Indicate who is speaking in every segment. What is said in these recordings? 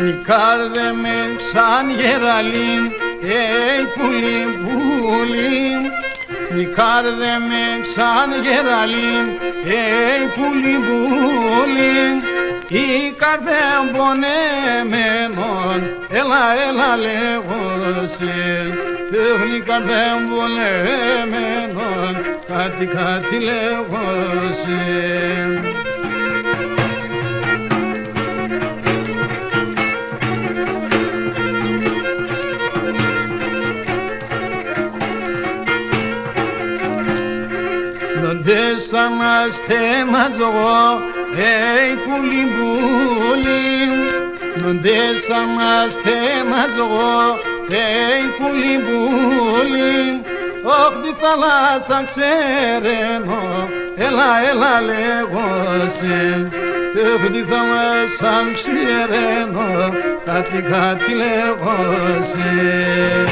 Speaker 1: Νικάρδε με ξαν γεραλήν, πουλί πουλί. Νικάρδε με ξαν γεραλήν, πουλί πουλί. Η καρδέ πονεμένον, έλα λέγωσιν. Η καρδέ πονεμένον, κάτι λέγωσιν. Νοντέσα να στέμαζω, πουλί πουλί. Νοντέσα να στέμαζω, πουλί πουλί. Όχ τη θάλασσα ξέρενω, έλα λέγωσιν. Όχ τη θάλασσα ξέρενω, κάτι λέγωσιν.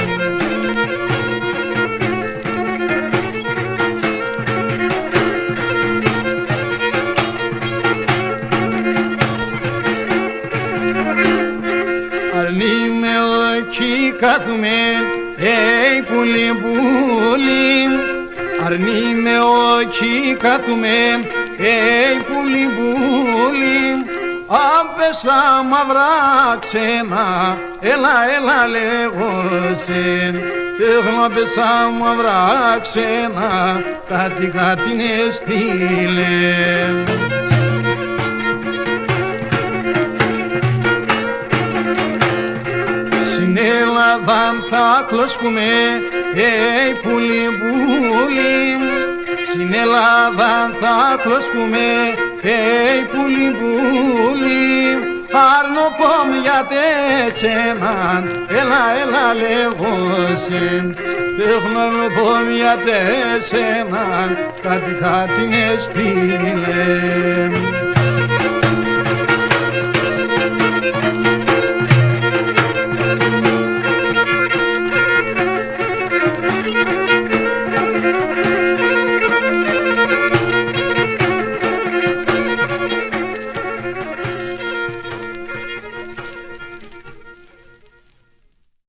Speaker 1: Αρνíme όχι κάθουμε, πουλί πουλί. Αρνíme όχι κάθουμε, πουλί πουλί. Αν πέσα μαυρά ξένα, έλα λέγωσιν. Αν πέσα μαυρά ξένα, κάτι ναι στείλε. Στην Ελλάδαν θα κλωσκούμε, πουλί πουλί. Στην Ελλάδαν θα κλωσκούμε, πουλί πουλί. Άρνο πόμ για τέσσεραν, έλα λέγωσιν. Άρνο πόμ για τέσσεραν, κάτι ναι στείλε.